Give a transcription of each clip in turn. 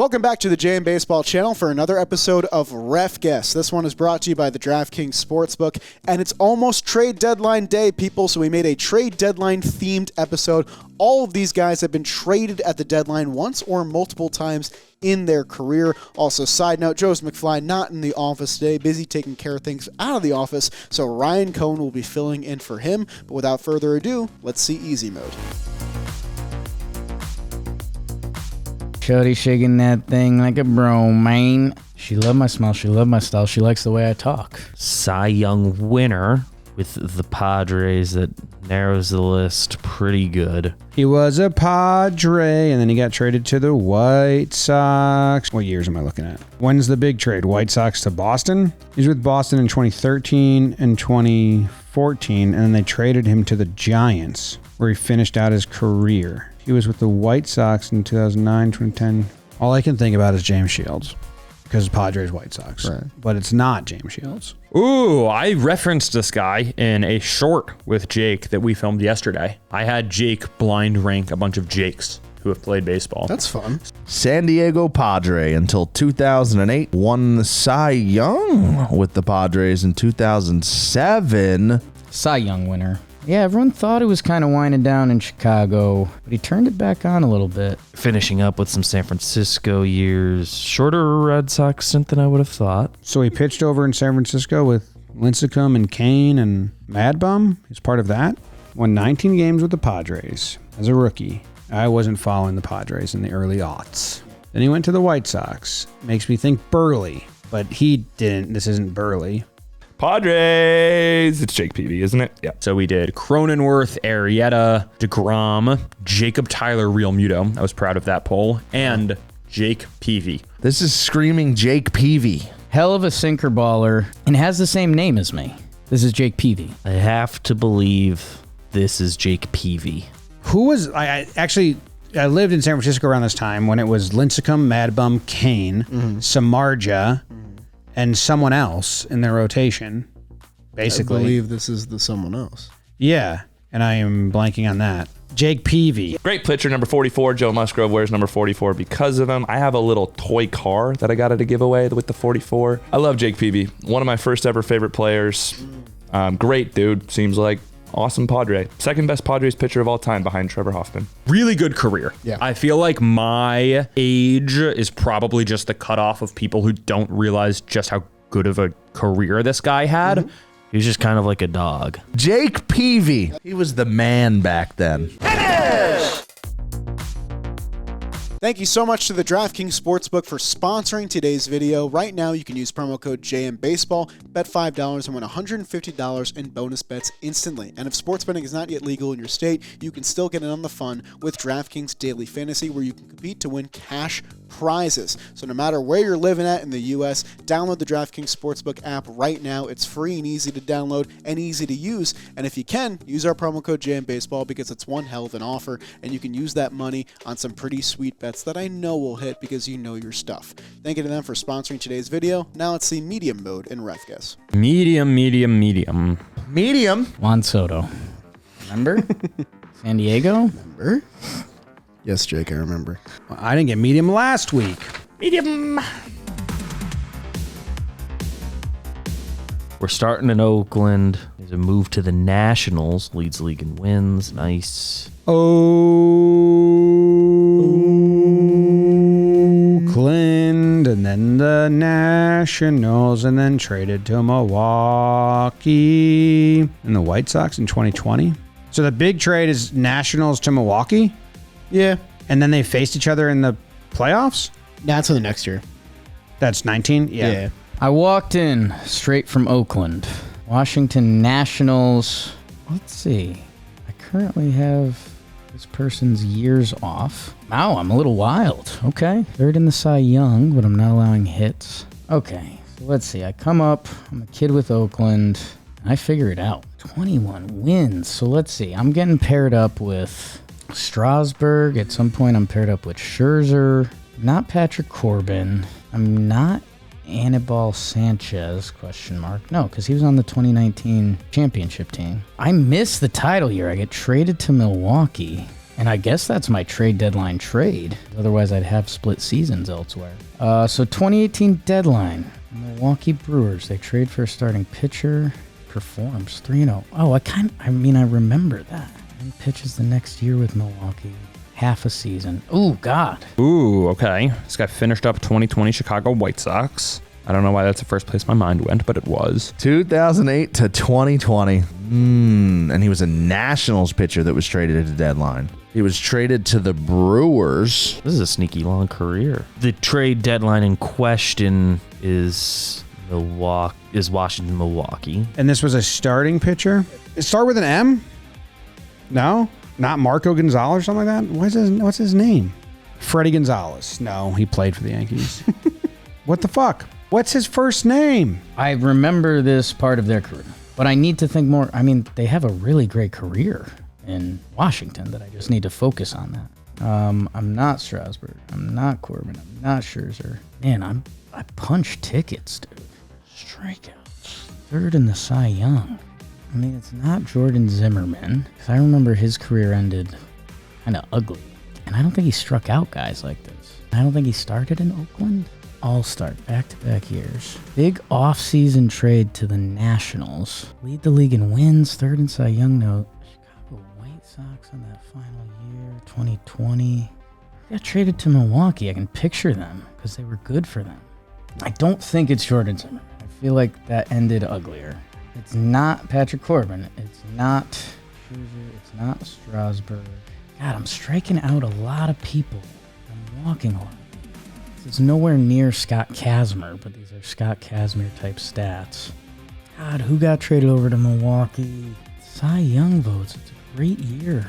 Welcome back to the JM Baseball channel for another episode of RefGuess. This one is brought to you by the DraftKings Sportsbook, and it's almost trade deadline day, people, so we made a trade deadline themed episode. All of these guys have been traded at the deadline once or multiple times in their career. Also, side note, Joseph McFly not in the office today, busy taking care of things out of the office, so Ryan Cohen will be filling in for him. But without further ado, let's see easy mode. Shorty shaking that thing like a bro, man. She loved my smell. She loved my style. She likes the way I talk. Cy Young winner with the Padres that narrows the list pretty good. He was a Padre, and then he got traded to the White Sox. What years am I looking at? When's the big trade? White Sox to Boston? He's with Boston in 2013 and 2014, and then they traded him to the Giants, where he finished out his career. He was with the White Sox in 2009, 2010. All I can think about is James Shields, because Padres White Sox. Right. But it's not James Shields. Ooh, I referenced this guy in a short with Jake that we filmed yesterday. I had Jake blind rank a bunch of Jakes who have played baseball. That's fun. San Diego Padre until 2008. Won the Cy Young with the Padres in 2007. Cy Young winner. Yeah, everyone thought it was kind of winding down in Chicago, but he turned it back on a little bit. Finishing up with some San Francisco years. Shorter Red Sox stint than I would have thought. So he pitched over in San Francisco with Lincecum and Kane and Mad Bum. He's part of that. Won 19 games with the Padres as a rookie. I wasn't following the Padres in the early aughts. Then he went to the White Sox. Makes me think Burley, but he didn't. This isn't Burley. Padres. It's Jake Peavey, isn't it? Yeah. So we did Cronenworth, Arrieta, DeGrom, Jacob Tyler, Real Muto. I was proud of that poll. And Jake Peavey. This is screaming Jake Peavey. Hell of a sinker baller, and has the same name as me. This is Jake Peavey. I have to believe this is Jake Peavey. Who was... I lived in San Francisco around this time when it was Lincecum, Mad Bum, Kane, Samardzija, and someone else in their rotation, basically. I believe this is the someone else. Yeah, and I am blanking on that. Jake Peavey. Great pitcher, number 44. Joe Musgrove wears number 44 because of him. I have a little toy car that I got at a giveaway with the 44. I love Jake Peavey. One of my first ever favorite players. Great dude, seems like. Awesome Padre. Second best Padres pitcher of all time behind Trevor Hoffman. Really good career. Yeah. I feel like my age is probably just the cutoff of people who don't realize just how good of a career this guy had. Mm-hmm. He was just kind of like a dog. Jake Peavey. He was the man back then. Finish! Thank you so much to the DraftKings Sportsbook for sponsoring today's video. Right now, you can use promo code JMBaseball, bet $5 and win $150 in bonus bets instantly. And if sports betting is not yet legal in your state, you can still get in on the fun with DraftKings Daily Fantasy, where you can compete to win cash prizes. So no matter where you're living at in the U.S., download the DraftKings Sportsbook app right now. It's free and easy to download and easy to use. And if you can, use our promo code JMBaseball, because it's one hell of an offer, and you can use that money on some pretty sweet bets that I know will hit because you know your stuff. Thank you to them for sponsoring today's video. Now let's see medium mode in RefGuess. Medium. Medium. Juan Soto. Remember? San Diego? Remember? Yes, Jake, I remember. Well, I didn't get medium last week. Medium. We're starting in Oakland. There's a move to the Nationals. Leads the league in wins. Nice. Oakland, and then the Nationals, and then traded to Milwaukee, and the White Sox in 2020. So the big trade is Nationals to Milwaukee? Yeah. And then they faced each other in the playoffs? That's for the next year. That's 19? Yeah. I walked in straight from Oakland. Washington Nationals. Let's see. I currently have this person's years off. Wow, I'm a little wild. Okay. Third in the Cy Young, but I'm not allowing hits. Okay. So let's see. I come up. I'm a kid with Oakland. I figure it out. 21 wins. So let's see. I'm getting paired up with Strasburg. At some point, I'm paired up with Scherzer. Not Patrick Corbin. I'm not Anibal Sanchez, question mark. No, because he was on the 2019 championship team. I missed the title year. I get traded to Milwaukee. And I guess that's my trade deadline trade. Otherwise, I'd have split seasons elsewhere. So 2018 deadline. Milwaukee Brewers. They trade for a starting pitcher. Performs 3-0. Oh, I remember that. And pitches the next year with Milwaukee. Half a season. Oh, God. Ooh, okay. This guy finished up 2020 Chicago White Sox. I don't know why that's the first place my mind went, but it was. 2008 to 2020. And he was a Nationals pitcher that was traded at the deadline. He was traded to the Brewers. This is a sneaky long career. The trade deadline in question is Washington, Milwaukee. And this was a starting pitcher? It start with an M? No? Not Marco Gonzalez or something like that? What's his name? Freddie Gonzalez. No, he played for the Yankees. What the fuck? What's his first name? I remember this part of their career, but I need to think more. I mean, they have a really great career in Washington that I just need to focus on that. I'm not Strasburg. I'm not Corbin. I'm not Scherzer. Man, I punch tickets, dude. Strikeouts. Third in the Cy Young. I mean, it's not Jordan Zimmerman, because I remember his career ended kind of ugly. And I don't think he struck out guys like this. I don't think he started in Oakland. All-star, back-to-back years. Big off-season trade to the Nationals. Lead the league in wins, third in Cy Young note. Chicago White Sox in that final year, 2020. Got traded to Milwaukee. I can picture them, because they were good for them. I don't think it's Jordan Zimmerman. I feel like that ended uglier. It's not Patrick Corbin. It's not Scherzer. It's not Strasburg. God, I'm striking out a lot of people. I'm walking a lot. It's nowhere near Scott Kazmir, but these are Scott Kazmir type stats. God, who got traded over to Milwaukee? Cy Young votes. It's a great year.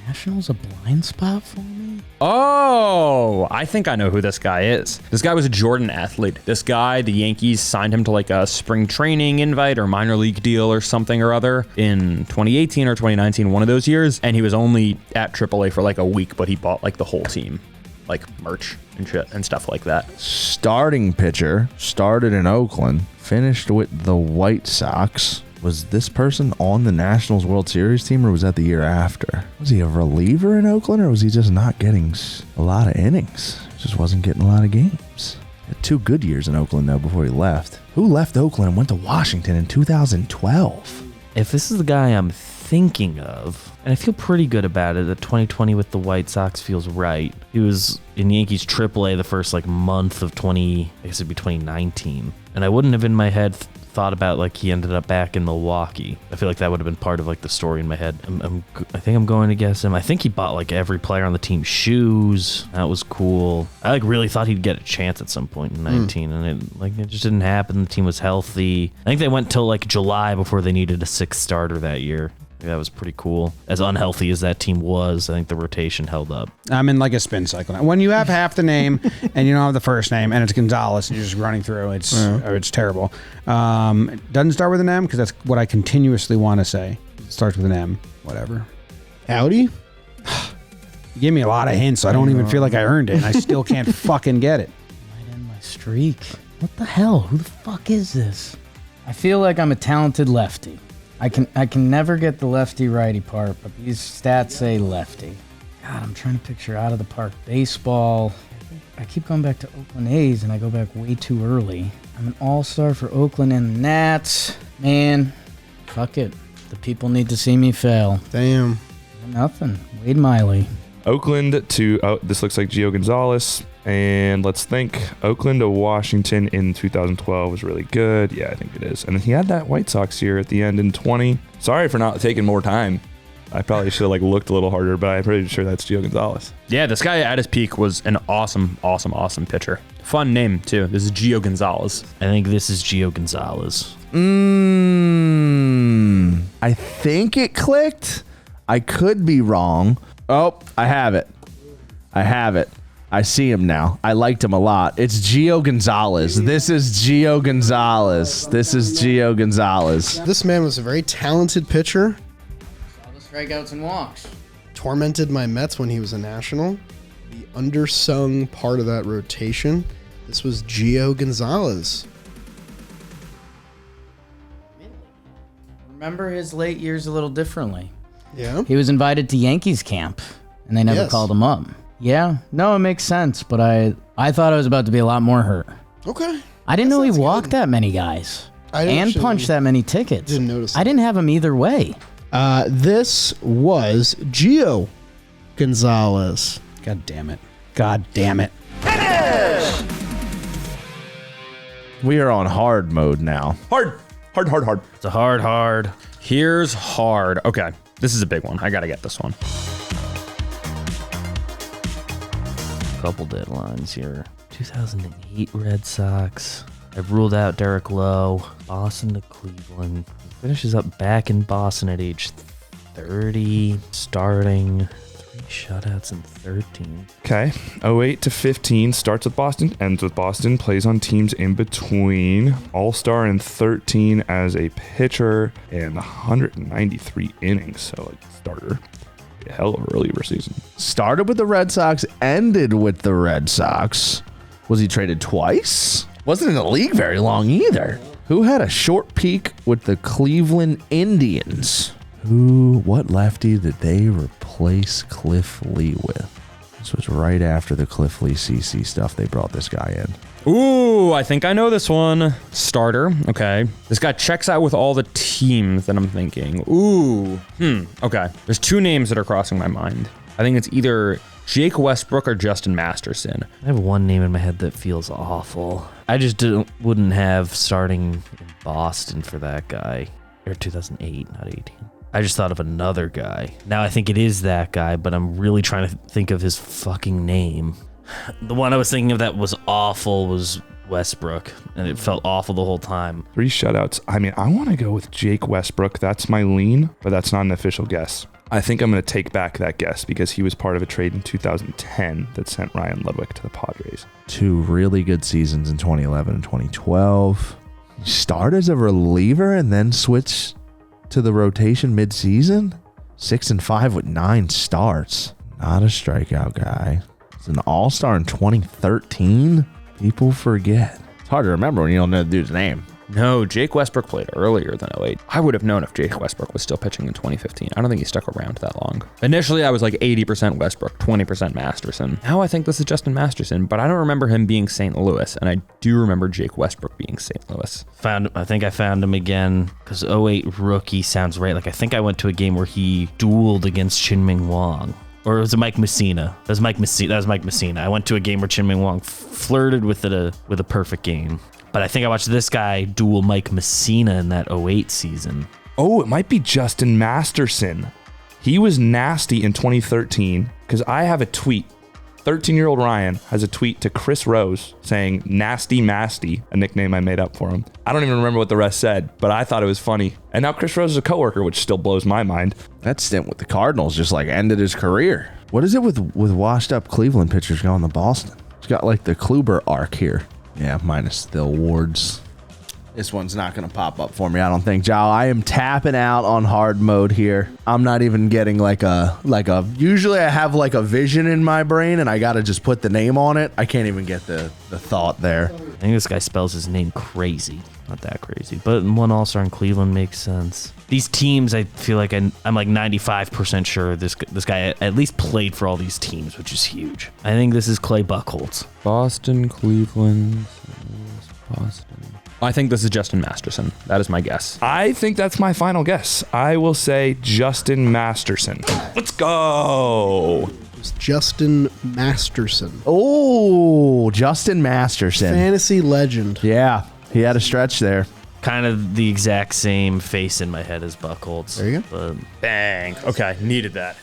Nationals a blind spot for me? Oh, I think I know who this guy is. This guy was a Jordan athlete. This guy, the Yankees signed him to like a spring training invite or minor league deal or something or other in 2018 or 2019, one of those years. And he was only at AAA for like a week, but he bought like the whole team, like merch and shit and stuff like that. Starting pitcher, started in Oakland, finished with the White Sox. Was this person on the Nationals World Series team, or was that the year after? Was he a reliever in Oakland, or was he just not getting a lot of innings? Just wasn't getting a lot of games. Had 2 good years in Oakland, though, before he left. Who left Oakland and went to Washington in 2012? If this is the guy I'm thinking of, and I feel pretty good about it, that 2020 with the White Sox feels right. He was in Yankees AAA the first like month of 2019. And I wouldn't have in my head thought about like he ended up back in Milwaukee. I feel like that would have been part of like the story in my head. I think I'm going to guess him. I think he bought like every player on the team shoes. That was cool. I like really thought he'd get a chance at some point in 19, and it just didn't happen. The team was healthy. I think they went till like July before they needed a 6th starter that year. That was pretty cool. As unhealthy as that team was, I think the rotation held up. I'm in like a spin cycle now. When you have half the name and you don't have the first name and it's Gonzalez and you're just running through, it's terrible. It doesn't start with an M because that's what I continuously want to say. It starts with an M. Whatever. Howdy? You gave me a lot of hints, so I don't even feel like I earned it, and I still can't fucking get it. Might end my streak. What the hell? Who the fuck is this? I feel like I'm a talented lefty. I can never get the lefty-righty part, but these stats say lefty. God, I'm trying to picture out of the park baseball. I keep going back to Oakland A's, and I go back way too early. I'm an all-star for Oakland and the Nats. Man, fuck it. The people need to see me fail. Damn. Nothing. Wade Miley. Oakland to, this looks like Gio Gonzalez. And let's think, Oakland to Washington in 2012 was really good. Yeah, I think it is. And then he had that White Sox year at the end in 20. Sorry for not taking more time. I probably should have looked a little harder, but I'm pretty sure that's Gio Gonzalez. Yeah, this guy at his peak was an awesome pitcher. Fun name, too. This is Gio Gonzalez. I think this is Gio Gonzalez. I think it clicked. I could be wrong. Oh, I have it. I see him now. I liked him a lot. It's Gio Gonzalez. This is Gio Gonzalez. This man was a very talented pitcher. All the strikeouts and walks. Tormented my Mets when he was a National. The undersung part of that rotation. This was Gio Gonzalez. Remember his late years a little differently. Yeah. He was invited to Yankees camp and they never Yes. called him up. Yeah, no, it makes sense, but I thought I was about to be a lot more hurt. Okay. I didn't know he sounds walked good. that many guys I and actually punched that many tickets. didn't notice I didn't have him either way. This was Gio Gonzalez. God damn it. God damn it. We are on hard mode now. Hard. It's a hard. Here's hard. Okay, this is a big one. I gotta get this one. Couple deadlines here. 2008 Red Sox. I've ruled out Derek Lowe. Boston to Cleveland. He finishes up back in Boston at age 30. Starting 3 shutouts in 13. Okay. 08 to 15 starts with Boston, ends with Boston, plays on teams in between. All-star in 13 as a pitcher and 193 innings, so a starter. A hell of a reliever season. Started with the Red Sox, ended with the Red Sox. Was he traded twice? Wasn't in the league very long either. Who had a short peak with the Cleveland Indians? What lefty did they replace Cliff Lee with? This was right after the Cliff Lee CC stuff. They brought this guy in. Ooh, I think I know this one. Starter. Okay. This guy checks out with all the teams that I'm thinking. Ooh. Okay. There's 2 names that are crossing my mind. I think it's either Jake Westbrook or Justin Masterson. I have one name in my head that feels awful. I just wouldn't have starting in Boston for that guy. Or 2008, not 18. I just thought of another guy. Now I think it is that guy, but I'm really trying to think of his fucking name. The one I was thinking of that was awful was Westbrook, and it felt awful the whole time. 3 shutouts. I mean, I want to go with Jake Westbrook. That's my lean, but that's not an official guess. I think I'm going to take back that guess because he was part of a trade in 2010 that sent Ryan Ludwig to the Padres. 2 really good seasons in 2011 and 2012. He started as a reliever and then switched to the rotation mid-season. 6-5 with 9 starts. Not a strikeout guy. He's an all-star in 2013. People forget. It's hard to remember when you don't know the dude's name. No, Jake Westbrook played earlier than 08. I would have known if Jake Westbrook was still pitching in 2015. I don't think he stuck around that long. Initially, I was like 80% Westbrook, 20% Masterson. Now I think this is Justin Masterson, but I don't remember him being St. Louis, and I do remember Jake Westbrook being St. Louis. I think I found him again because 08 rookie sounds right. Like I think I went to a game where he dueled against Chin-Ming Wang. Or was it Mike Messina? That was Mike Messina. I went to a game where Chin-Ming Wang flirted with a perfect game. But I think I watched this guy duel Mike Messina in that 08 season. Oh, it might be Justin Masterson. He was nasty in 2013 because I have a tweet. 13-year-old Ryan has a tweet to Chris Rose saying Nasty Masty, a nickname I made up for him. I don't even remember what the rest said, but I thought it was funny. And now Chris Rose is a coworker, which still blows my mind. That stint with the Cardinals just like ended his career. What is it with washed up Cleveland pitchers going to Boston? He's got like the Kluber arc here. Yeah, minus the awards. This one's not going to pop up for me, I don't think, Jal. I am tapping out on hard mode here. I'm not even getting like a usually I have like a vision in my brain and I got to just put the name on it. I can't even get the thought there. I think this guy spells his name crazy. Not that crazy, but one all-star in Cleveland makes sense. These teams, I feel like I'm like 95% sure this guy at least played for all these teams, which is huge. I think this is Clay Buchholz. Boston, Cleveland, Boston. I think this is Justin Masterson. That is my guess. I think that's my final guess. I will say Justin Masterson. Let's go. It's Justin Masterson. Oh, Justin Masterson. Fantasy legend. Yeah, he had a stretch there. Kind of the exact same face in my head as Buchholz. There you go. But Bang. Okay, needed that.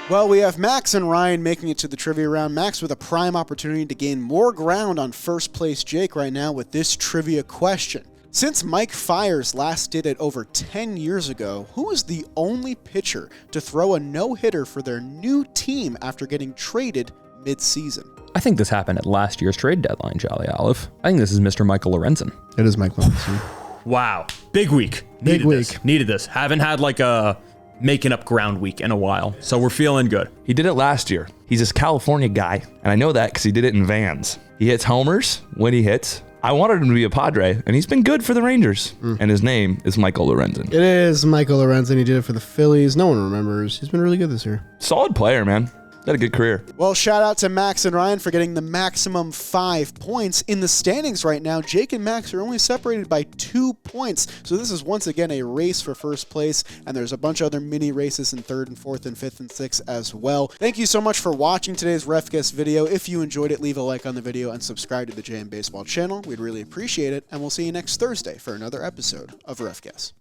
Well, we have Max and Ryan making it to the trivia round. Max with a prime opportunity to gain more ground on first place Jake right now with this trivia question. Since Mike Fiers last did it over 10 years ago, who is the only pitcher to throw a no-hitter for their new team after getting traded mid-season? I think this happened at last year's trade deadline, Jolly Olive. I think this is Mr. Michael Lorenzen. It is Mike Lorenzen. Wow. Big week. Needed this. Haven't had like a making up ground week in a while, so we're feeling good. He did it last year. He's this California guy, and I know that because he did it in Vans. He hits homers when he hits, I wanted him to be a Padre, and he's been good for the Rangers. And his name is Michael Lorenzen. It is Michael Lorenzen. He did it for the Phillies. No one remembers. He's been really good this year. Solid player, man. Had a good career. Well, shout out to Max and Ryan for getting the maximum 5 points. In the standings right now, Jake and Max are only separated by 2 points. So this is once again a race for first place, and there's a bunch of other mini races in 3rd and 4th and 5th and 6th as well. Thank you so much for watching today's RefGuess video. If you enjoyed it, leave a like on the video and subscribe to the JM Baseball channel. We'd really appreciate it, and we'll see you next Thursday for another episode of RefGuess.